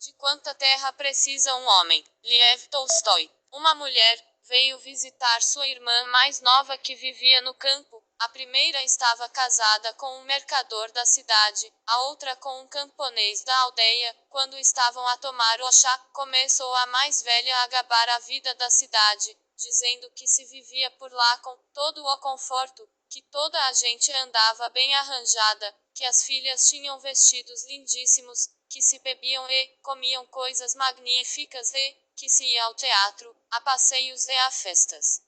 De quanta terra precisa um homem? Lev Tolstói. Uma mulher veio visitar sua irmã mais nova que vivia no campo. A primeira estava casada com um mercador da cidade, a outra com um camponês da aldeia. Quando estavam a tomar o chá, começou a mais velha a gabar a vida da cidade, dizendo que se vivia por lá com todo o conforto, que toda a gente andava bem arranjada, que as filhas tinham vestidos lindíssimos, que se bebiam e comiam coisas magníficas e que se ia ao teatro, a passeios e a festas.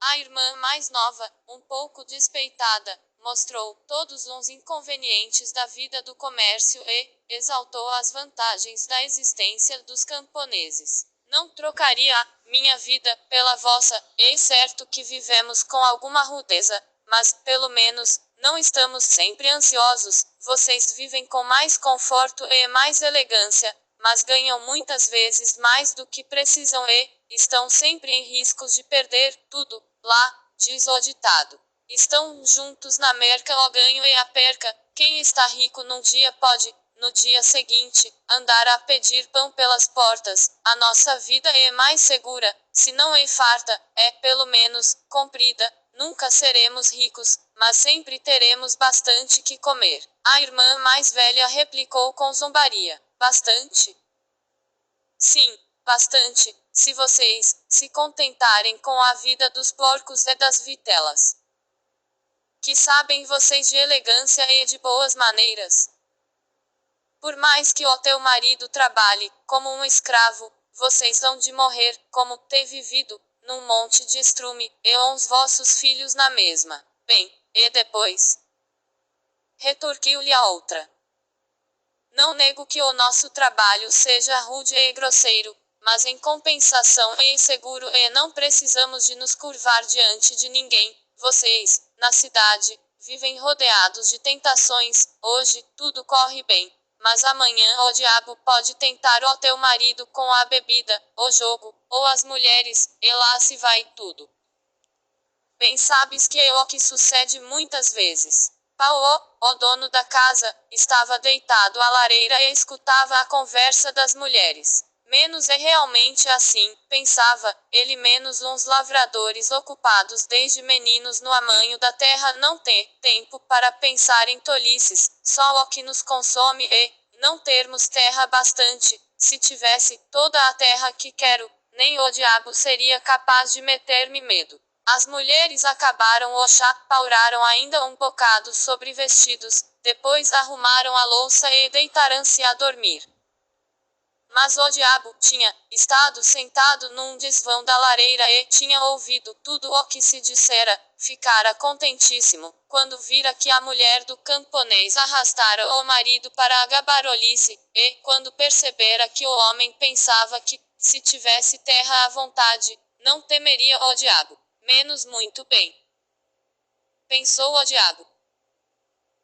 A irmã mais nova, um pouco despeitada, mostrou todos os inconvenientes da vida do comércio e exaltou as vantagens da existência dos camponeses. Não trocaria a minha vida pela vossa, é certo que vivemos com alguma rudeza, mas, pelo menos, não estamos sempre ansiosos. Vocês vivem com mais conforto e mais elegância, mas ganham muitas vezes mais do que precisam e estão sempre em riscos de perder tudo. Lá, diz o ditado. Estão juntos na merca o ganho e a perca. Quem está rico num dia pode, no dia seguinte, andar a pedir pão pelas portas. A nossa vida é mais segura, se não é farta, é pelo menos comprida. Nunca seremos ricos, mas sempre teremos bastante que comer. A irmã mais velha replicou com zombaria. Bastante? Sim, bastante, se vocês se contentarem com a vida dos porcos e das vitelas. Que sabem vocês de elegância e de boas maneiras? Por mais que o teu marido trabalhe como um escravo, vocês hão de morrer, como ter vivido, num monte de estrume, e os vossos filhos na mesma. Bem, e depois? Retorquiu-lhe a outra. Não nego que o nosso trabalho seja rude e grosseiro, mas em compensação é seguro e não precisamos de nos curvar diante de ninguém. Vocês, na cidade, vivem rodeados de tentações. Hoje, tudo corre bem, mas amanhã o diabo pode tentar o teu marido com a bebida, o jogo, ou as mulheres, e lá se vai tudo. Bem sabes que é o que sucede muitas vezes. Paulo, o dono da casa, estava deitado à lareira e escutava a conversa das mulheres. Menos é realmente assim, pensava ele, menos uns lavradores ocupados desde meninos no amanho da terra não têm tempo para pensar em tolices, só o que nos consome é não termos terra bastante. Se tivesse toda a terra que quero, nem o diabo seria capaz de meter-me medo. As mulheres acabaram o chá, pauraram ainda um bocado sobre vestidos, depois arrumaram a louça e deitaram-se a dormir. Mas o diabo tinha estado sentado num desvão da lareira e tinha ouvido tudo o que se dissera. Ficara contentíssimo, quando vira que a mulher do camponês arrastara o marido para a gabarolice, e quando percebera que o homem pensava que, se tivesse terra à vontade, não temeria o diabo. Menos muito bem. Pensou o diabo.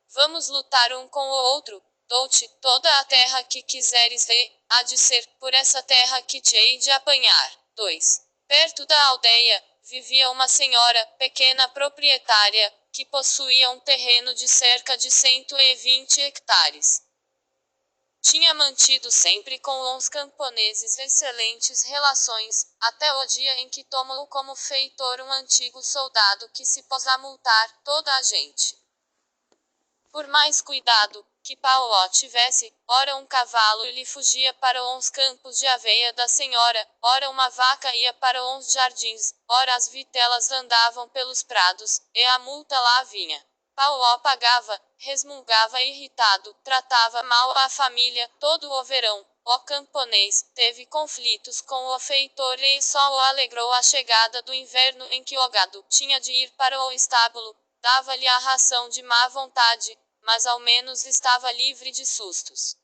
Vamos lutar um com o outro. Dou-te toda a terra que quiseres e há de ser por essa terra que te hei de apanhar. 2. Perto da aldeia, vivia uma senhora, pequena proprietária, que possuía um terreno de cerca de 120 hectares. Tinha mantido sempre com os camponeses excelentes relações, até o dia em que tomou como feitor um antigo soldado que se pôs a multar toda a gente. Por mais cuidado que Paulo tivesse, ora um cavalo lhe fugia para uns campos de aveia da senhora, ora uma vaca ia para uns jardins, ora as vitelas andavam pelos prados, e a multa lá vinha. Paulo pagava, resmungava irritado, tratava mal a família todo o verão. O camponês teve conflitos com o feitor e só o alegrou a chegada do inverno em que o gado tinha de ir para o estábulo. Dava-lhe a ração de má vontade, mas ao menos estava livre de sustos.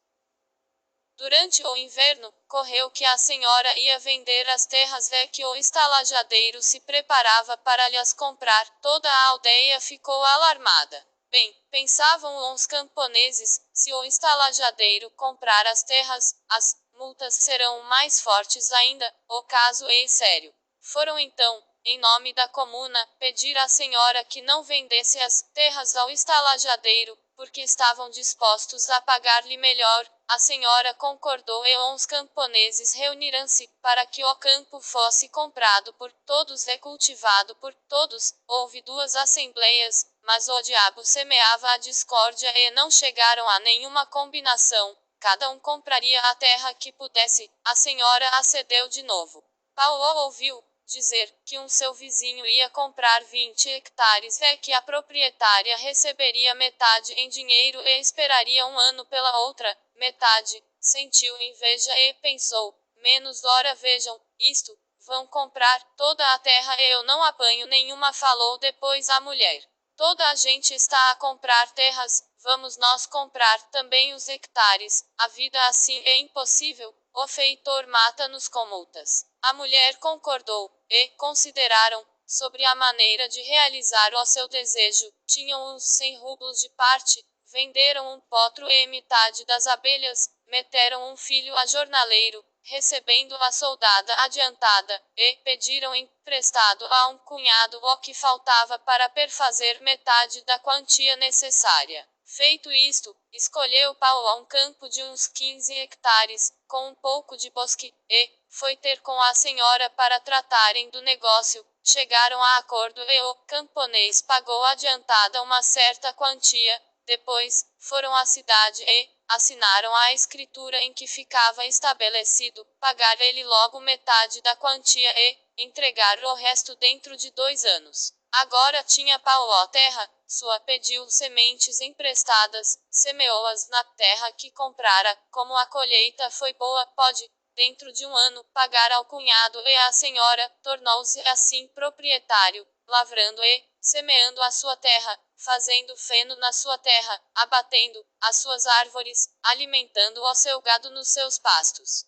Durante o inverno, correu que a senhora ia vender as terras e que o estalajadeiro se preparava para lhes comprar. Toda a aldeia ficou alarmada. Bem, pensavam os camponeses, se o estalajadeiro comprar as terras, as multas serão mais fortes ainda. O caso é sério. Foram então, em nome da comuna, pedir à senhora que não vendesse as terras ao estalajadeiro, porque estavam dispostos a pagar-lhe melhor. A senhora concordou e os camponeses reuniram-se, para que o campo fosse comprado por todos e cultivado por todos. Houve 2 assembleias, mas o diabo semeava a discórdia e não chegaram a nenhuma combinação. Cada um compraria a terra que pudesse. A senhora acedeu de novo. Paulo ouviu dizer que seu vizinho ia comprar 20 hectares e que a proprietária receberia metade em dinheiro e esperaria um ano pela outra metade. Sentiu inveja e pensou: menos ora vejam isto, vão comprar toda a terra e eu não apanho nenhuma. Falou depois a mulher: toda a gente está a comprar terras, vamos nós comprar também os hectares. A vida assim é impossível, o feitor mata-nos com multas. A mulher concordou, e consideraram sobre a maneira de realizar o seu desejo. Tinham uns 100 rublos de parte, venderam um potro e metade das abelhas, meteram um filho a jornaleiro, recebendo a soldada adiantada, e pediram emprestado a um cunhado o que faltava para perfazer metade da quantia necessária. Feito isto, escolheu Paulo um campo de uns 15 hectares, com um pouco de bosque, e foi ter com a senhora para tratarem do negócio. Chegaram a acordo e o camponês pagou adiantada uma certa quantia. Depois, foram à cidade e assinaram a escritura em que ficava estabelecido pagar ele logo metade da quantia e entregar o resto dentro de 2 anos. Agora tinha Paulo a terra sua, pediu sementes emprestadas, semeou-as na terra que comprara. Como a colheita foi boa, pode, dentro de um ano, pagar ao cunhado e à senhora. Tornou-se assim proprietário, lavrando e semeando a sua terra, fazendo feno na sua terra, abatendo as suas árvores, alimentando o seu gado nos seus pastos.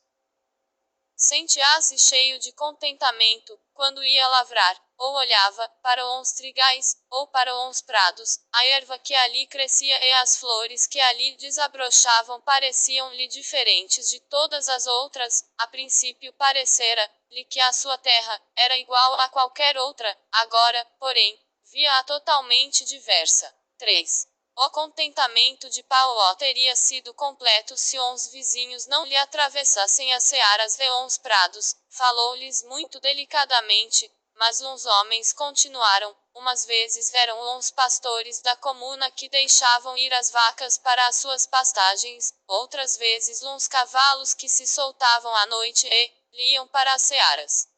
Sentia-se cheio de contentamento, quando ia lavrar, ou olhava para uns trigais, ou para uns prados. A erva que ali crescia e as flores que ali desabrochavam pareciam-lhe diferentes de todas as outras. A princípio parecera-lhe que a sua terra era igual a qualquer outra, agora, porém, via-a totalmente diversa. 3. O contentamento de Paulo teria sido completo se os vizinhos não lhe atravessassem as searas e os prados. Falou-lhes muito delicadamente, mas uns homens continuaram. Umas vezes eram os pastores da comuna que deixavam ir as vacas para as suas pastagens, outras vezes uns cavalos que se soltavam à noite e iam para as searas.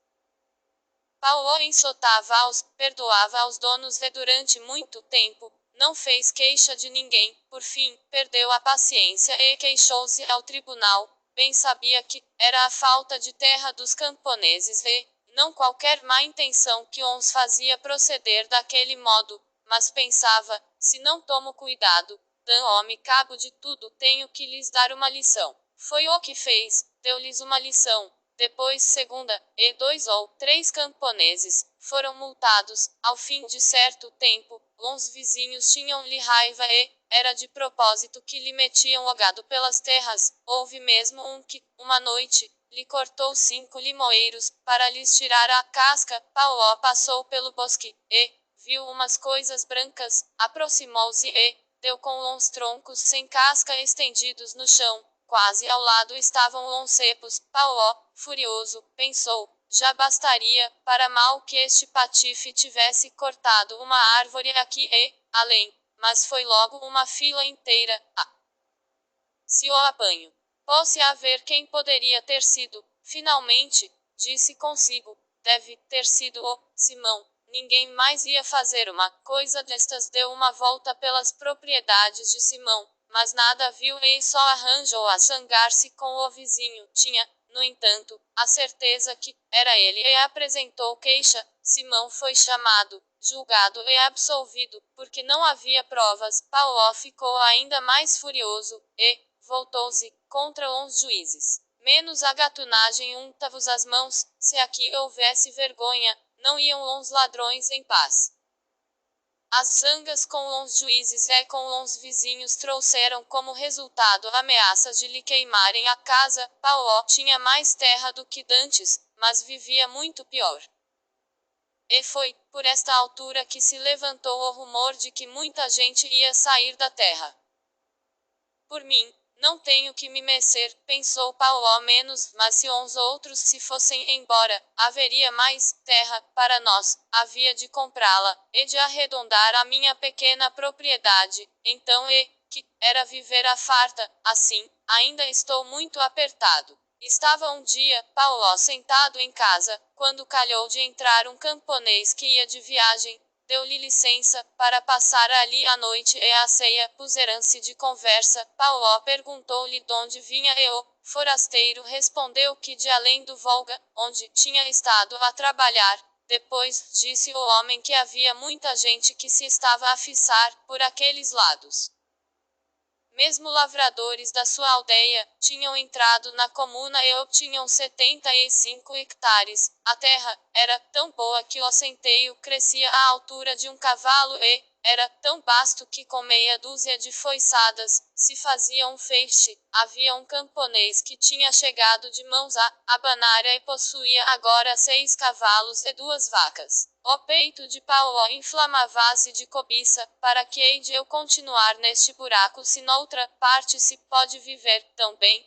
Paulo ensotava-os, perdoava aos donos e durante muito tempo não fez queixa de ninguém. Por fim, perdeu a paciência e queixou-se ao tribunal. Bem sabia que era a falta de terra dos camponeses e não qualquer má intenção que os fazia proceder daquele modo, mas pensava: se não tomo cuidado, dão-me cabo de tudo, tenho que lhes dar uma lição. Foi o que fez, deu-lhes uma lição. Depois, segunda, e 2 ou 3 camponeses foram multados. Ao fim de certo tempo, uns vizinhos tinham-lhe raiva e era de propósito que lhe metiam o gado pelas terras. Houve mesmo um que, uma noite, lhe cortou 5 limoeiros, para lhes tirar a casca. Paulo passou pelo bosque, e viu umas coisas brancas, aproximou-se e deu com uns troncos sem casca estendidos no chão. Quase ao lado estavam uns cepos. Paulo, furioso, pensou: já bastaria, para mal que este patife tivesse cortado uma árvore aqui e além, mas foi logo uma fila inteira. Se o apanho, possa haver quem poderia ter sido. Finalmente, disse consigo, deve ter sido o Simão. Ninguém mais ia fazer uma coisa destas. Deu uma volta pelas propriedades de Simão, mas nada viu e só arranjou a zangar-se com o vizinho. Tinha, no entanto, a certeza que era ele e apresentou queixa. Simão foi chamado, julgado e absolvido, porque não havia provas. Paulo ficou ainda mais furioso, e voltou-se contra os juízes. Menos a gatunagem, unta-vos as mãos, se aqui houvesse vergonha, não iam os ladrões em paz. As zangas com os juízes e com os vizinhos trouxeram como resultado ameaças de lhe queimarem a casa. Paulo tinha mais terra do que dantes, mas vivia muito pior. E foi, por esta altura que se levantou o rumor de que muita gente ia sair da terra. Por mim, não tenho que me mecer, pensou Paulo menos, mas se uns outros se fossem embora, haveria mais terra para nós, havia de comprá-la, e de arredondar a minha pequena propriedade, então que era viver à farta, assim, ainda estou muito apertado. Estava um dia, Paulo sentado em casa, quando calhou de entrar um camponês que ia de viagem, deu-lhe licença, para passar ali a noite e a ceia, puseram-se de conversa, Paulo perguntou-lhe donde vinha e o forasteiro respondeu que de além do Volga, onde tinha estado a trabalhar. Depois, disse o homem que havia muita gente que se estava a fiçar, por aqueles lados. Mesmo lavradores da sua aldeia, tinham entrado na comuna e obtinham 75 hectares. A terra era tão boa que o centeio crescia à altura de um cavalo e era tão vasto que com meia dúzia de foiçadas se fazia um feixe. Havia um camponês que tinha chegado de mãos a abanária e possuía agora 6 cavalos e 2 vacas. O peito de Paulo inflamava-se de cobiça, para que hei de eu continuar neste buraco se noutra parte se pode viver tão bem?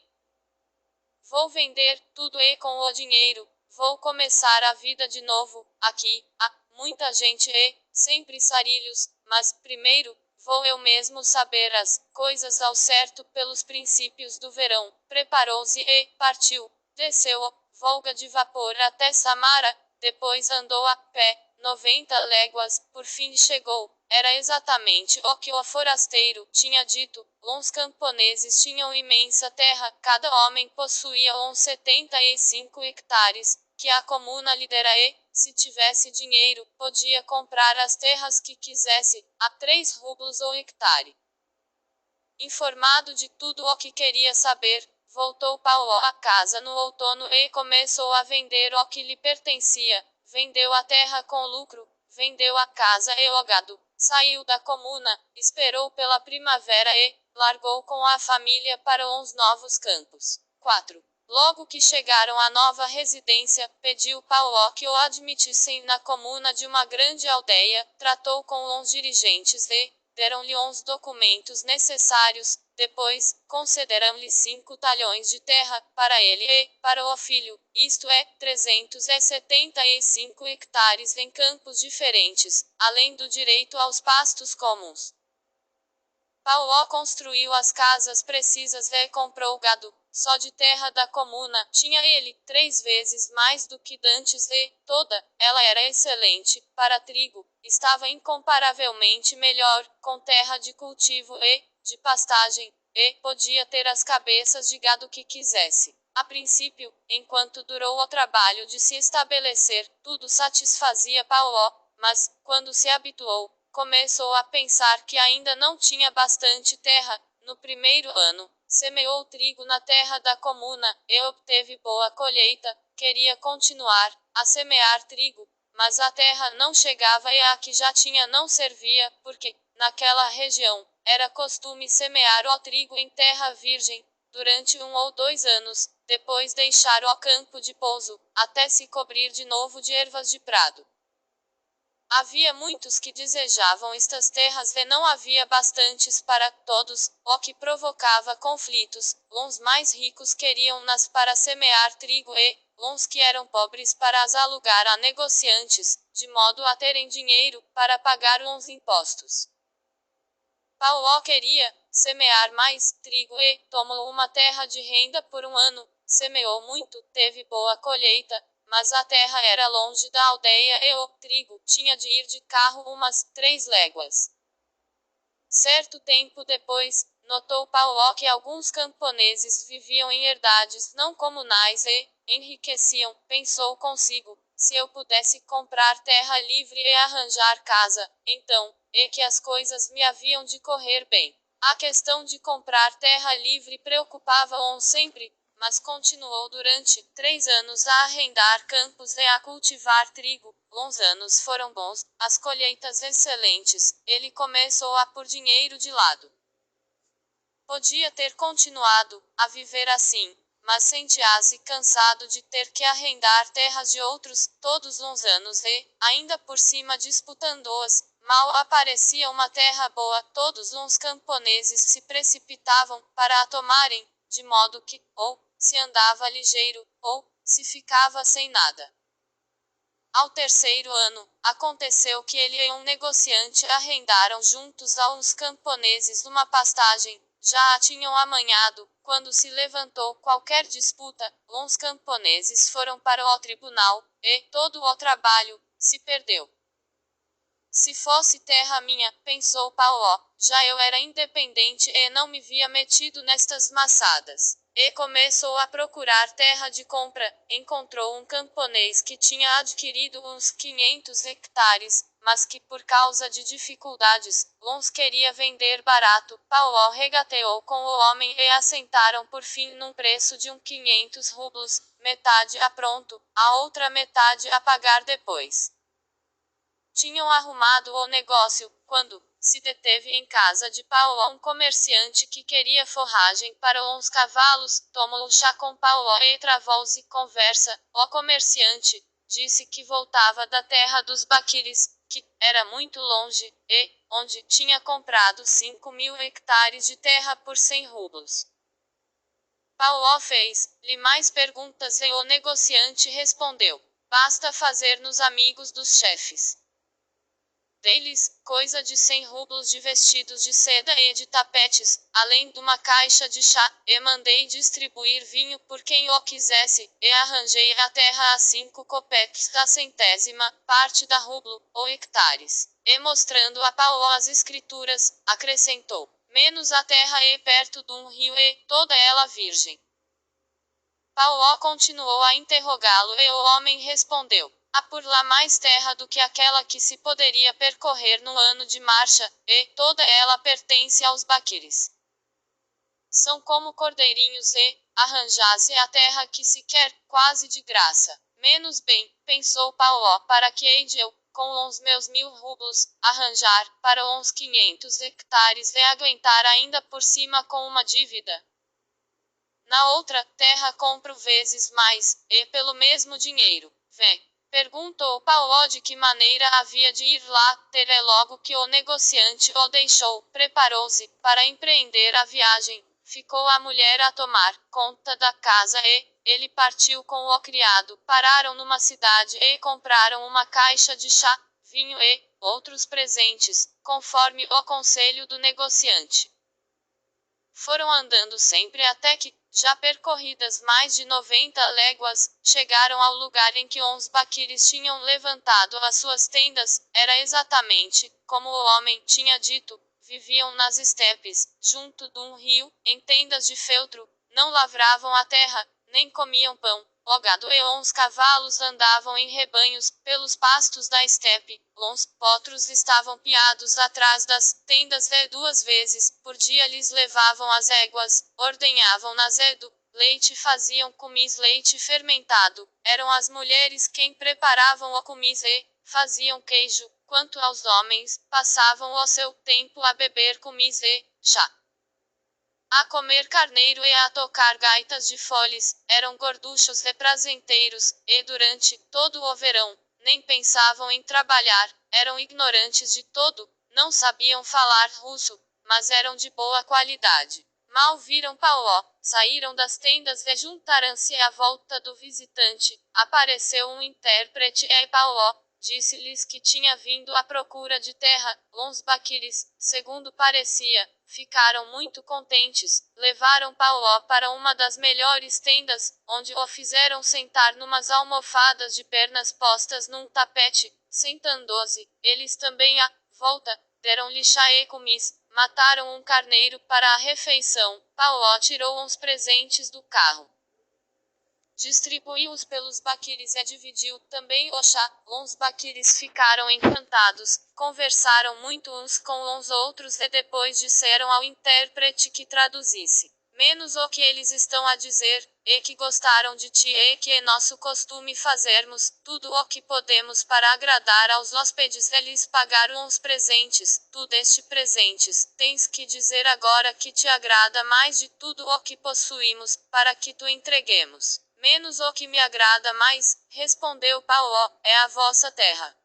Vou vender tudo e com o dinheiro, vou começar a vida de novo, aqui, há muita gente e, sempre sarilhos, mas, primeiro, vou eu mesmo saber as coisas ao certo pelos princípios do verão. Preparou-se e partiu, desceu o Volga de vapor até Samara, depois andou a pé, 90 léguas, por fim chegou. Era exatamente o que o forasteiro tinha dito. Uns camponeses tinham imensa terra, cada homem possuía uns 75 hectares, que a comuna lhe dera e, se tivesse dinheiro, podia comprar as terras que quisesse, a 3 rublos o hectare. Informado de tudo o que queria saber, voltou Paulo a casa no outono e começou a vender o que lhe pertencia. Vendeu a terra com lucro, vendeu a casa e o gado, saiu da comuna, esperou pela primavera e largou com a família para uns novos campos. 4. Logo que chegaram à nova residência, pediu Paulo que o admitissem na comuna de uma grande aldeia, tratou com uns dirigentes e deram-lhe uns documentos necessários, depois, concederam-lhe 5 talhões de terra, para ele e, para o filho, isto é, 375 hectares em campos diferentes, além do direito aos pastos comuns. Paulo construiu as casas precisas e comprou gado. Só de terra da comuna tinha ele 3 vezes mais do que dantes e toda ela era excelente para trigo. Estava incomparavelmente melhor com terra de cultivo e de pastagem e podia ter as cabeças de gado que quisesse. A princípio, enquanto durou o trabalho de se estabelecer, tudo satisfazia Paulo, mas quando se habituou, começou a pensar que ainda não tinha bastante terra. No primeiro ano, semeou trigo na terra da comuna, e obteve boa colheita. Queria continuar a semear trigo, mas a terra não chegava e a que já tinha não servia, porque, naquela região, era costume semear o trigo em terra virgem, durante 1 ou 2 anos, depois deixar o campo de pouso, até se cobrir de novo de ervas de prado. Havia muitos que desejavam estas terras e não havia bastantes para todos, o que provocava conflitos. Uns mais ricos queriam-nas para semear trigo e, uns que eram pobres para as alugar a negociantes, de modo a terem dinheiro para pagar uns impostos. Paulo queria semear mais trigo e tomou uma terra de renda por 1 ano, semeou muito, teve boa colheita, mas a terra era longe da aldeia e o trigo tinha de ir de carro umas 3 léguas. Certo tempo depois, notou Paulo que alguns camponeses viviam em herdades não comunais e enriqueciam. Pensou consigo, se eu pudesse comprar terra livre e arranjar casa, então, que as coisas me haviam de correr bem. A questão de comprar terra livre preocupava-o sempre, mas continuou durante 3 anos a arrendar campos e a cultivar trigo. Uns anos foram bons, as colheitas excelentes, ele começou a pôr dinheiro de lado. Podia ter continuado a viver assim, mas sentia-se cansado de ter que arrendar terras de outros todos os anos e, ainda por cima disputando-as, Mal aparecia uma terra boa, todos os camponeses se precipitavam para a tomarem, de modo que, ou se andava ligeiro, ou se ficava sem nada. Ao terceiro ano, aconteceu que ele e um negociante arrendaram juntos a uns camponeses uma pastagem, já a tinham amanhado, quando se levantou qualquer disputa, uns camponeses foram para o tribunal, e todo o trabalho se perdeu. Se fosse terra minha, pensou Paulo, já eu era independente e não me via metido nestas maçadas. E começou a procurar terra de compra, encontrou um camponês que tinha adquirido uns 500 hectares, mas que por causa de dificuldades, uns queria vender barato. Paulo regateou com o homem e assentaram por fim num preço de 500 rublos, metade a pronto, a outra metade a pagar depois. Tinham arrumado o negócio, quando se deteve em casa de Paulo um comerciante que queria forragem para uns cavalos, tomou chá com Paulo e travou-se conversa. O comerciante disse que voltava da terra dos Baquires, que era muito longe, e onde tinha comprado 5.000 hectares de terra por 100 rublos. Paulo fez-lhe mais perguntas e o negociante respondeu: basta fazer-nos amigos dos chefes. Deles, coisa de 100 rublos de vestidos de seda e de tapetes, além de uma caixa de chá, e mandei distribuir vinho por quem o quisesse, e arranjei a terra a 5 copeques da centésima parte da rublo, ou hectares. E mostrando a Paulo as escrituras, acrescentou, menos a terra e perto de um rio e toda ela virgem. Paulo continuou a interrogá-lo e o homem respondeu, há por lá mais terra do que aquela que se poderia percorrer no ano de marcha, e toda ela pertence aos Baquires. São como cordeirinhos e, arranjasse a terra que se quer, quase de graça. Menos bem, pensou Paulo, para que hei de eu, com os meus 1.000 rublos, arranjar, para uns 500 hectares e aguentar ainda por cima com uma dívida. Na outra terra compro vezes mais, e pelo mesmo dinheiro. Vê. Perguntou Paulo de que maneira havia de ir lá, ter logo que o negociante o deixou, preparou-se para empreender a viagem, ficou a mulher a tomar conta da casa e, ele partiu com o criado, pararam numa cidade e compraram uma caixa de chá, vinho e outros presentes, conforme o conselho do negociante. Foram andando sempre até que, já percorridas mais de 90 léguas, chegaram ao lugar em que os Baquires tinham levantado as suas tendas, era exatamente, como o homem tinha dito, viviam nas estepes, junto de um rio, em tendas de feltro, não lavravam a terra, nem comiam pão, o gado e os cavalos andavam em rebanhos, pelos pastos da estepe, os potros estavam piados atrás das tendas e 2 vezes por dia lhes levavam as éguas, ordenhavam-nas e do leite faziam cumis leite fermentado, eram as mulheres quem preparavam o cumis e faziam queijo, quanto aos homens, passavam o seu tempo a beber cumis e chá. A comer carneiro e a tocar gaitas de foles, eram gorduchos e prazenteiros, e durante todo o verão, nem pensavam em trabalhar, eram ignorantes de todo, não sabiam falar russo, mas eram de boa qualidade. Mal viram Paulo, saíram das tendas e juntaram-se à volta do visitante. Apareceu um intérprete e Paulo disse-lhes que tinha vindo à procura de terra. Os Baquires, segundo parecia, ficaram muito contentes, levaram Paulo para uma das melhores tendas, onde o fizeram sentar numas almofadas de pernas postas num tapete, sentando-se, eles também à volta, deram-lhe chá e cumis, mataram um carneiro para a refeição. Paulo tirou uns presentes do carro, distribuiu-os pelos Baquires e dividiu também o chá. Os Baquires ficaram encantados, conversaram muito uns com os outros e depois disseram ao intérprete que traduzisse. Menos o que eles estão a dizer, e que gostaram de ti e que é nosso costume fazermos tudo o que podemos para agradar aos hóspedes e lhes pagar uns presentes. Tu deste presentes, tens que dizer agora que te agrada mais de tudo o que possuímos, para que tu entreguemos. Menos o que me agrada mais, respondeu Paulo, é a vossa terra.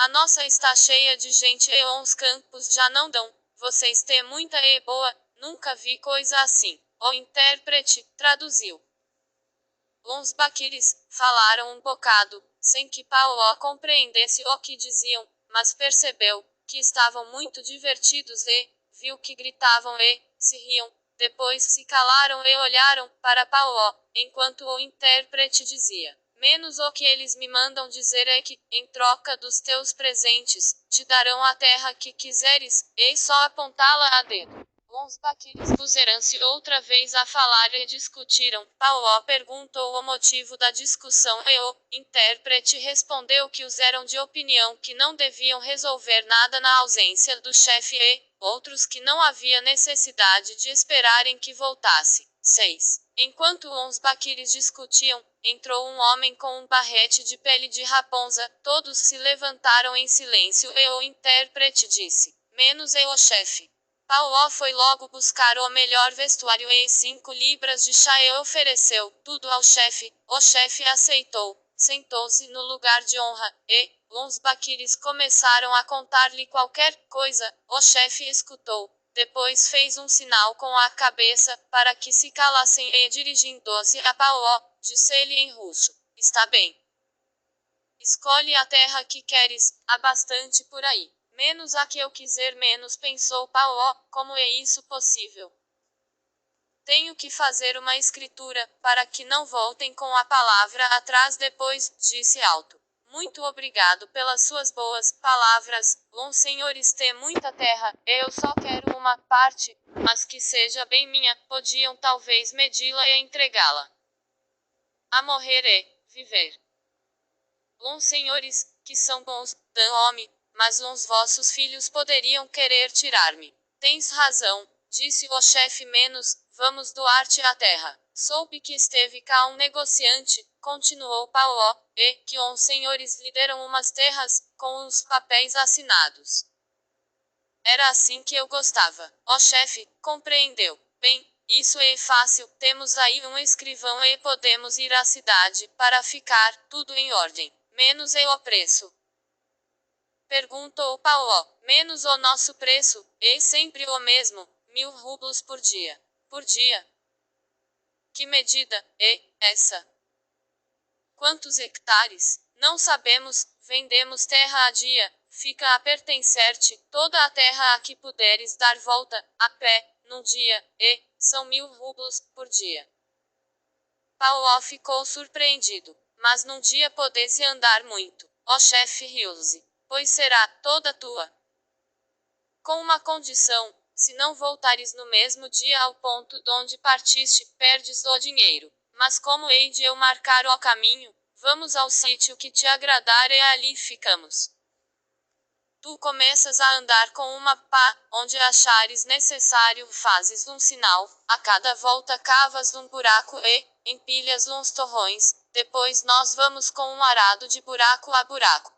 A nossa está cheia de gente e os campos já não dão. Vocês têm muita e boa, nunca vi coisa assim. O intérprete traduziu. Os baquires falaram um bocado, sem que Paulo compreendesse o que diziam, mas percebeu que estavam muito divertidos e viu que gritavam e se riam. Depois se calaram e olharam para Paulo, enquanto o intérprete dizia: menos o que eles me mandam dizer é que, em troca dos teus presentes, te darão a terra que quiseres, e só apontá-la a dedo. Os baquires puseram-se outra vez a falar e discutiram. Paulo perguntou o motivo da discussão e o intérprete respondeu que os eram de opinião que não deviam resolver nada na ausência do chefe e outros que não havia necessidade de esperarem que voltasse. 6. Enquanto os baquires discutiam, entrou um homem com um barrete de pele de raposa. Todos se levantaram em silêncio e o intérprete disse: menos eu, o chefe. Paulo foi logo buscar o melhor vestuário e 5 libras de chá e ofereceu tudo ao chefe. O chefe aceitou, sentou-se no lugar de honra, e os baquires começaram a contar-lhe qualquer coisa. O chefe escutou, depois fez um sinal com a cabeça, para que se calassem e dirigindo-se a Paulo, disse-lhe em russo: está bem. Escolhe a terra que queres, há bastante por aí. Menos a que eu quiser menos, pensou Paulo, como é isso possível? Tenho que fazer uma escritura, para que não voltem com a palavra atrás depois, disse alto. Muito obrigado pelas suas boas palavras, bons senhores têm muita terra, eu só quero uma parte, mas que seja bem minha, podiam talvez medi-la e entregá-la. A morrer e viver. Bons senhores, que são bons, dão homem, mas os vossos filhos poderiam querer tirar-me. Tens razão, disse o chefe menos, vamos doar-te a terra. Soube que esteve cá um negociante, continuou Paulo, e que os senhores lhe deram umas terras, com os papéis assinados. Era assim que eu gostava. O chefe compreendeu. Bem, isso é fácil, temos aí um escrivão e podemos ir à cidade, para ficar tudo em ordem. Menos é o preço. Perguntou Paulo. Menos o nosso preço, é sempre o mesmo, 1000 rublos por dia. Por dia? Que medida é essa? Quantos hectares? Não sabemos, vendemos terra a dia, fica a pertencer-te toda a terra a que puderes dar volta, a pé, num dia, e são 1000 rublos por dia. Paulo ficou surpreendido. Mas num dia podes andar muito. O chefe riu-se. Pois será toda tua. Com uma condição, se não voltares no mesmo dia ao ponto donde partiste, perdes o dinheiro. Mas como hei de eu marcar o caminho, vamos ao sítio que te agradar e ali ficamos. Tu começas a andar com uma pá, onde achares necessário fazes um sinal, a cada volta cavas um buraco e empilhas uns torrões, depois nós vamos com um arado de buraco a buraco.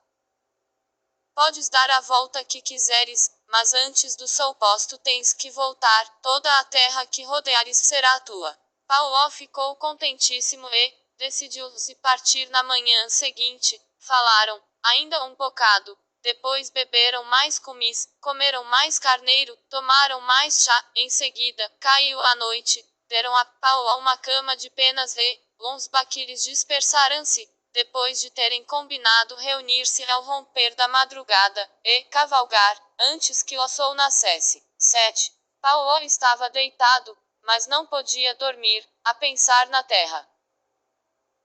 Podes dar a volta que quiseres, mas antes do sol posto tens que voltar, toda a terra que rodeares será tua. Paulo ficou contentíssimo e decidiu-se partir na manhã seguinte. Falaram ainda um bocado. Depois beberam mais cumis, comeram mais carneiro, tomaram mais chá. Em seguida, caiu a noite, deram a Paulo uma cama de penas e os baquires dispersaram-se, depois de terem combinado reunir-se ao romper da madrugada, e cavalgar, antes que o sol nascesse. 7. Paulo estava deitado, mas não podia dormir, a pensar na terra.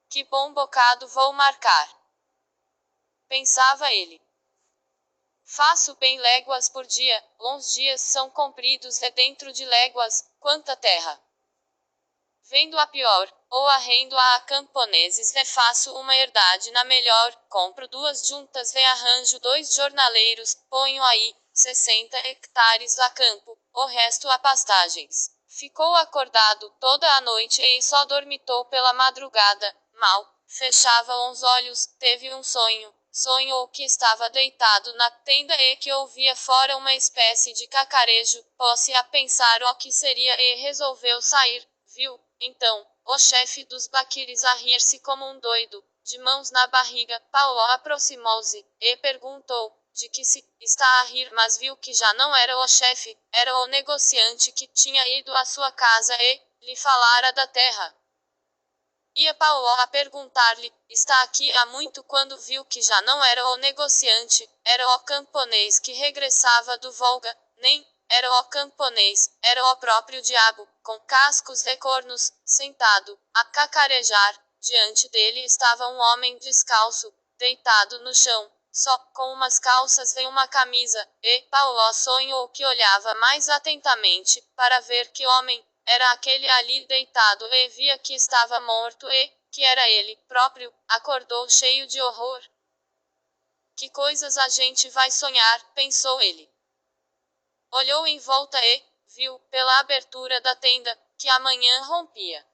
Que bom bocado vou marcar! Pensava ele. Faço bem léguas por dia, uns dias são compridos e dentro de léguas, quanta terra. Vendo a pior, ou arrendo a camponeses e faço uma herdade na melhor, compro 2 juntas e arranjo 2 jornaleiros, ponho aí 60 hectares a campo, o resto a pastagens. Ficou acordado toda a noite e só dormitou pela madrugada, mal, fechava os olhos, teve um sonho. Sonhou que estava deitado na tenda e que ouvia fora uma espécie de cacarejo, pôs-se a pensar o que seria e resolveu sair, viu, então, o chefe dos baquires a rir-se como um doido, de mãos na barriga, Paulo aproximou-se, e perguntou, de que se está a rir, mas viu que já não era o chefe, era o negociante que tinha ido à sua casa e lhe falara da terra. Ia Paulo a perguntar-lhe, está aqui há muito, quando viu que já não era o negociante, era o camponês que regressava do Volga, nem era o camponês, era o próprio diabo, com cascos e cornos, sentado, a cacarejar. Diante dele estava um homem descalço, deitado no chão, só com umas calças e uma camisa, e Paulo sonhou que olhava mais atentamente, para ver que homem era aquele ali deitado, e via que estava morto e que era ele próprio. Acordou cheio de horror. Que coisas a gente vai sonhar, pensou ele. Olhou em volta e viu, pela abertura da tenda, que a manhã rompia.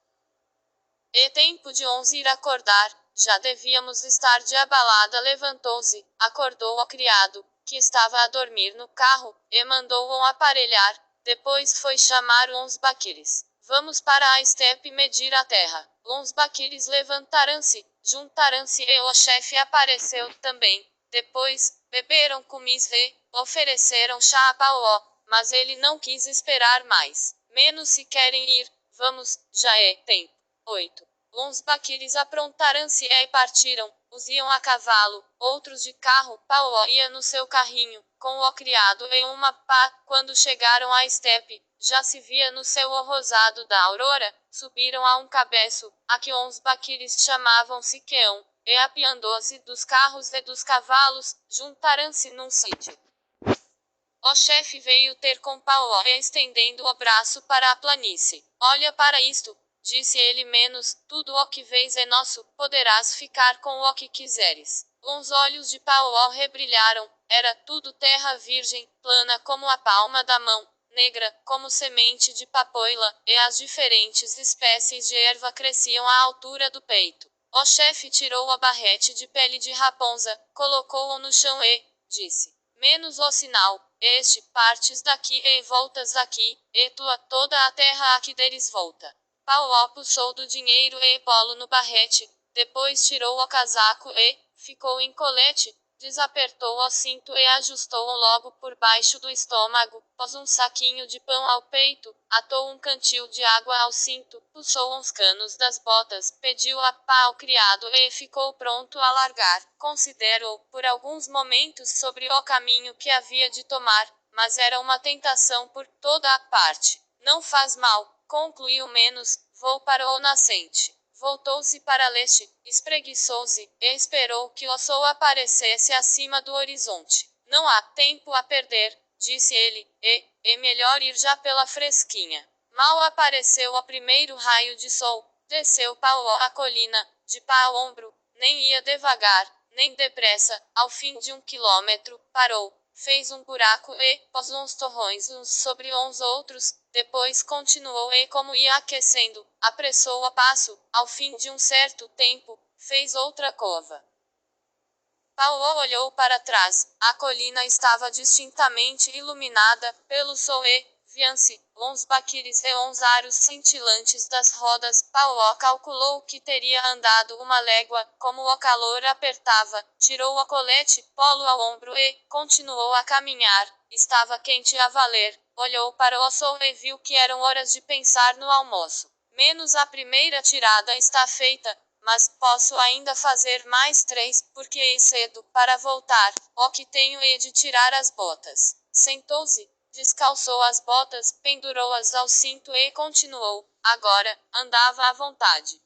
É tempo de 11 ir acordar, já devíamos estar de abalada. Levantou-se, acordou o criado, que estava a dormir no carro, e mandou-o aparelhar. Depois foi chamar uns baquires. Vamos para a estepe medir a terra. Uns baquires levantaram-se, juntaram-se e o chefe apareceu também. Depois, beberam cumis e ofereceram chá a Paulo, mas ele não quis esperar mais. Menos se querem ir, vamos, já é tempo. 8. Uns baquires aprontaram-se e partiram, uns iam a cavalo, outros de carro. Paulo ia no seu carrinho, com o criado em uma pá. Quando chegaram à estepe, já se via no céu o rosado da aurora. Subiram a um cabeço, a que uns baquires chamavam Siqueão, e apiando-se dos carros e dos cavalos, juntaram-se num sítio. O chefe veio ter com Paulo e estendendo o braço para a planície. Olha para isto, disse ele, menos, tudo o que vês é nosso, poderás ficar com o que quiseres. Os olhos de Paulo rebrilharam, era tudo terra virgem, plana como a palma da mão, negra como semente de papoila, e as diferentes espécies de erva cresciam à altura do peito. O chefe tirou o barrete de pele de raposa, colocou-o no chão e disse: menos o sinal, este, partes daqui e voltas aqui, e tua toda a terra a que deres volta. Paulo puxou do dinheiro e pô-lo no barrete, depois tirou o casaco e ficou em colete, desapertou o cinto e ajustou-o logo por baixo do estômago, pôs um saquinho de pão ao peito, atou um cantil de água ao cinto, puxou uns canos das botas, pediu a pá ao criado e ficou pronto a largar. Considerou por alguns momentos sobre o caminho que havia de tomar, mas era uma tentação por toda a parte. Não faz mal, concluiu, menos, vou para o nascente. Voltou-se para leste, espreguiçou-se, e esperou que o sol aparecesse acima do horizonte. Não há tempo a perder, disse ele, é melhor ir já pela fresquinha. Mal apareceu o primeiro raio de sol, desceu Paulo a colina, de pá ao ombro, nem ia devagar, nem depressa. Ao fim de 1 quilômetro, parou, fez um buraco e pôs uns torrões uns sobre uns outros, depois continuou e, como ia aquecendo, apressou o passo. Ao fim de um certo tempo, fez outra cova. Paulo olhou para trás, a colina estava distintamente iluminada pelo sol e viam-se uns baquires e uns aros cintilantes das rodas. Paulo calculou que teria andado 1 légua, como o calor apertava, tirou o colete, pô-lo ao ombro e continuou a caminhar. Estava quente a valer, olhou para o sol e viu que eram horas de pensar no almoço. Menos a primeira tirada está feita, mas posso ainda fazer mais 3, porque é cedo para voltar. O que tenho é de tirar as botas. Sentou-se, descalçou as botas, pendurou-as ao cinto e continuou. Agora, andava à vontade.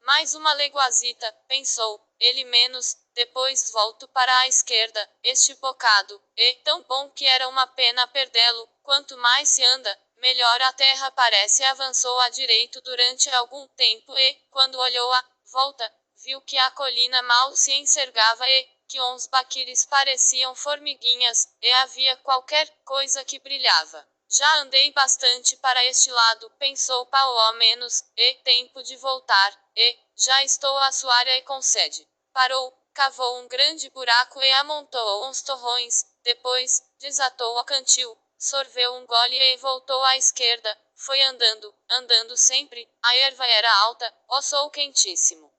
Mais 1 leguazita, pensou, ele, menos, depois volto para a esquerda, este bocado, é tão bom que era uma pena perdê-lo. Quanto mais se anda, melhor a terra parece. Avançou à direita durante algum tempo e, quando olhou à volta, viu que a colina mal se enxergava e que uns baquires pareciam formiguinhas, e havia qualquer coisa que brilhava. Já andei bastante para este lado, pensou Paulo, ao menos, é tempo de voltar, e já estou a suar e com sede. Parou, cavou um grande buraco e amontoou uns torrões, depois, desatou o cantil, sorveu um gole e voltou à esquerda. Foi andando, andando sempre, a erva era alta, o sol quentíssimo.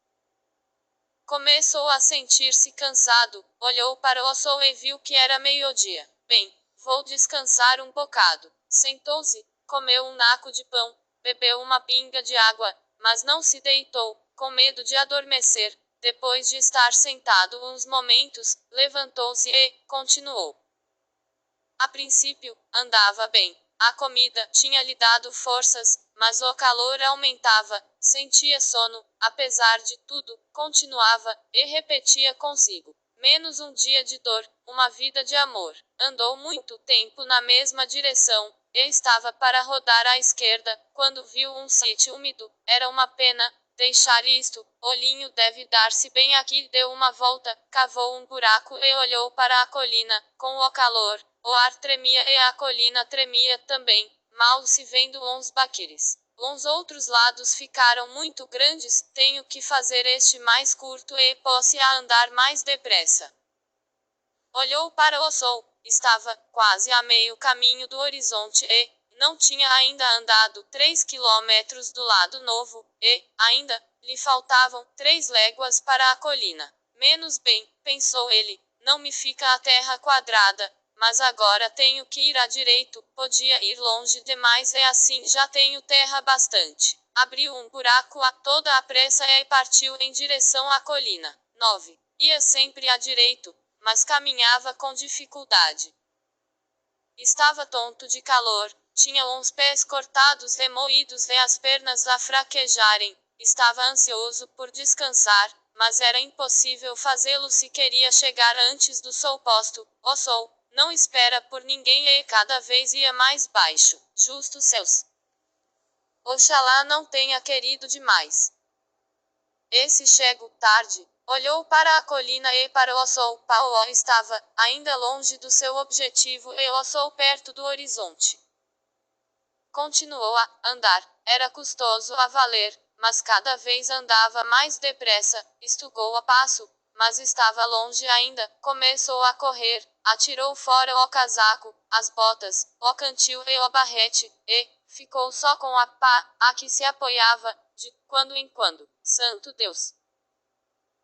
Começou a sentir-se cansado, olhou para o sol e viu que era meio-dia. Bem, vou descansar um bocado. Sentou-se, comeu um naco de pão, bebeu uma pinga de água, mas não se deitou, com medo de adormecer. Depois de estar sentado uns momentos, levantou-se e continuou. A princípio, andava bem. A comida tinha lhe dado forças, mas o calor aumentava, sentia sono, apesar de tudo, continuava, e repetia consigo. Menos um dia de dor, uma vida de amor. Andou muito tempo na mesma direção, e estava para rodar à esquerda, quando viu um sítio úmido. Era uma pena deixar isto, Olhinho deve dar-se bem aqui. Deu uma volta, cavou um buraco e olhou para a colina, com o calor. O ar tremia e a colina tremia também, mal se vendo uns baquires. Uns outros lados ficaram muito grandes, tenho que fazer este mais curto e posse a andar mais depressa. Olhou para o sol, estava quase a meio caminho do horizonte e não tinha ainda andado 3 quilômetros do lado novo, e ainda lhe faltavam 3 léguas para a colina. Menos bem, pensou ele, não me fica a terra quadrada, mas agora tenho que ir à direito, podia ir longe demais e assim já tenho terra bastante. Abriu um buraco a toda a pressa e partiu em direção à colina. 9. Ia sempre à direito, mas caminhava com dificuldade. Estava tonto de calor, tinha uns pés cortados e moídos e as pernas a fraquejarem. Estava ansioso por descansar, mas era impossível fazê-lo se queria chegar antes do sol posto. O sol não espera por ninguém e cada vez ia mais baixo. Justo céus! Oxalá não tenha querido demais. E se chego tarde? Olhou para a colina e para o sol. Paulo estava ainda longe do seu objetivo e o sol perto do horizonte. Continuou a andar. Era custoso a valer, mas cada vez andava mais depressa. Estugou a passo, mas estava longe ainda. Começou a correr, atirou fora o casaco, as botas, o cantil e o barrete, e ficou só com a pá a que se apoiava, de quando em quando. Santo Deus!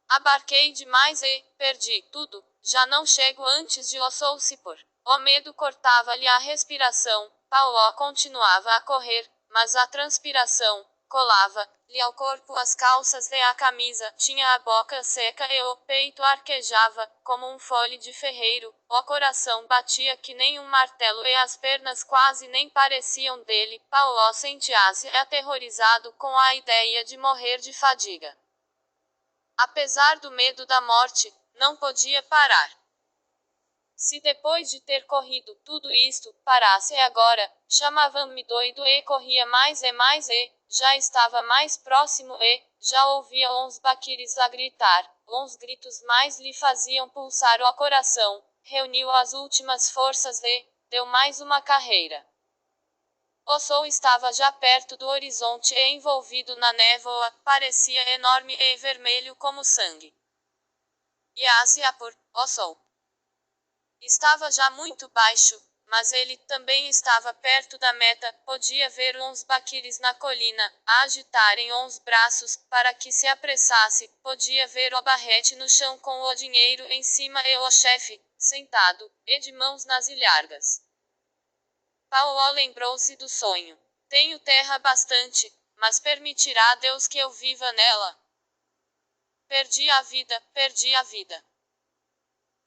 Abarquei demais e perdi tudo. Já não chego antes de o sol se pôr. O medo cortava-lhe a respiração. Paulo continuava a correr, mas a transpiração colava-lhe ao corpo as calças e a camisa. Tinha a boca seca e o peito arquejava, como um fole de ferreiro. O coração batia que nem um martelo e as pernas quase nem pareciam dele. Paulo sentia-se aterrorizado com a ideia de morrer de fadiga. Apesar do medo da morte, não podia parar. Se depois de ter corrido tudo isto, parasse agora, chamavam-me doido e corria mais e já estava mais próximo e já ouvia uns baquires a gritar, uns gritos mais lhe faziam pulsar o coração, reuniu as últimas forças e deu mais uma carreira. O sol estava já perto do horizonte e envolvido na névoa, parecia enorme e vermelho como sangue. Ia-se a pôr, o sol. Estava já muito baixo, mas ele também estava perto da meta, podia ver uns baquires na colina, a agitarem uns braços, para que se apressasse, podia ver o barrete no chão com o dinheiro em cima e o chefe, sentado, e de mãos nas ilhargas. Paulo lembrou-se do sonho. Tenho terra bastante, mas permitirá Deus que eu viva nela? Perdi a vida, perdi a vida.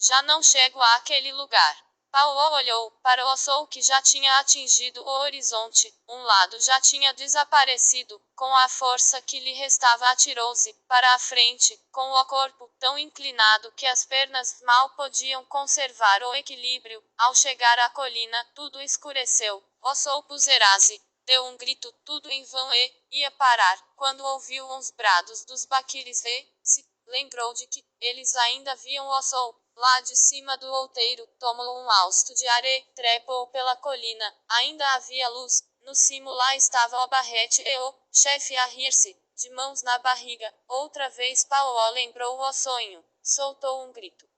Já não chego àquele lugar. Paulo olhou para o sol que já tinha atingido o horizonte, um lado já tinha desaparecido, com a força que lhe restava atirou-se para a frente, com o corpo tão inclinado que as pernas mal podiam conservar o equilíbrio. Ao chegar à colina, tudo escureceu, o sol pusera-se, deu um grito, tudo em vão e ia parar, quando ouviu uns brados dos baquires e se lembrou de que eles ainda viam o sol. Lá de cima do outeiro, tomou um hausto de ar e trepou pela colina. Ainda havia luz. No cimo lá estava o barrete e o chefe a rir-se, de mãos na barriga. Outra vez Paulo lembrou o sonho. Soltou um grito.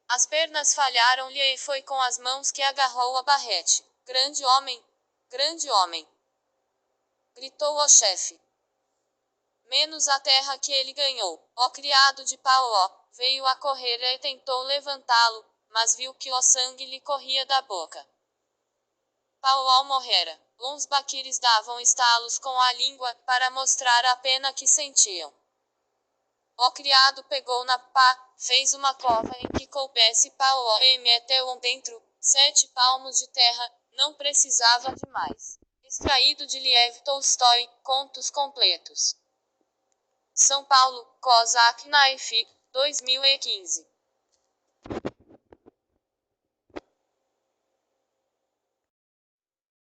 As pernas falharam-lhe e foi com as mãos que agarrou o barrete. Grande homem! Grande homem! Gritou o chefe. menos a terra que ele ganhou. O criado de Paulo veio a correr e tentou levantá-lo, mas viu que o sangue lhe corria da boca. Paulo morrera. Uns baquires davam estalos com a língua, para mostrar a pena que sentiam. O criado pegou na pá, fez uma cova em que coubesse Paulo e meteu dentro, 7 palmos de terra, não precisava de mais. Extraído de Lev Tolstói, Contos Completos. São Paulo, Kozak Knife, 2015.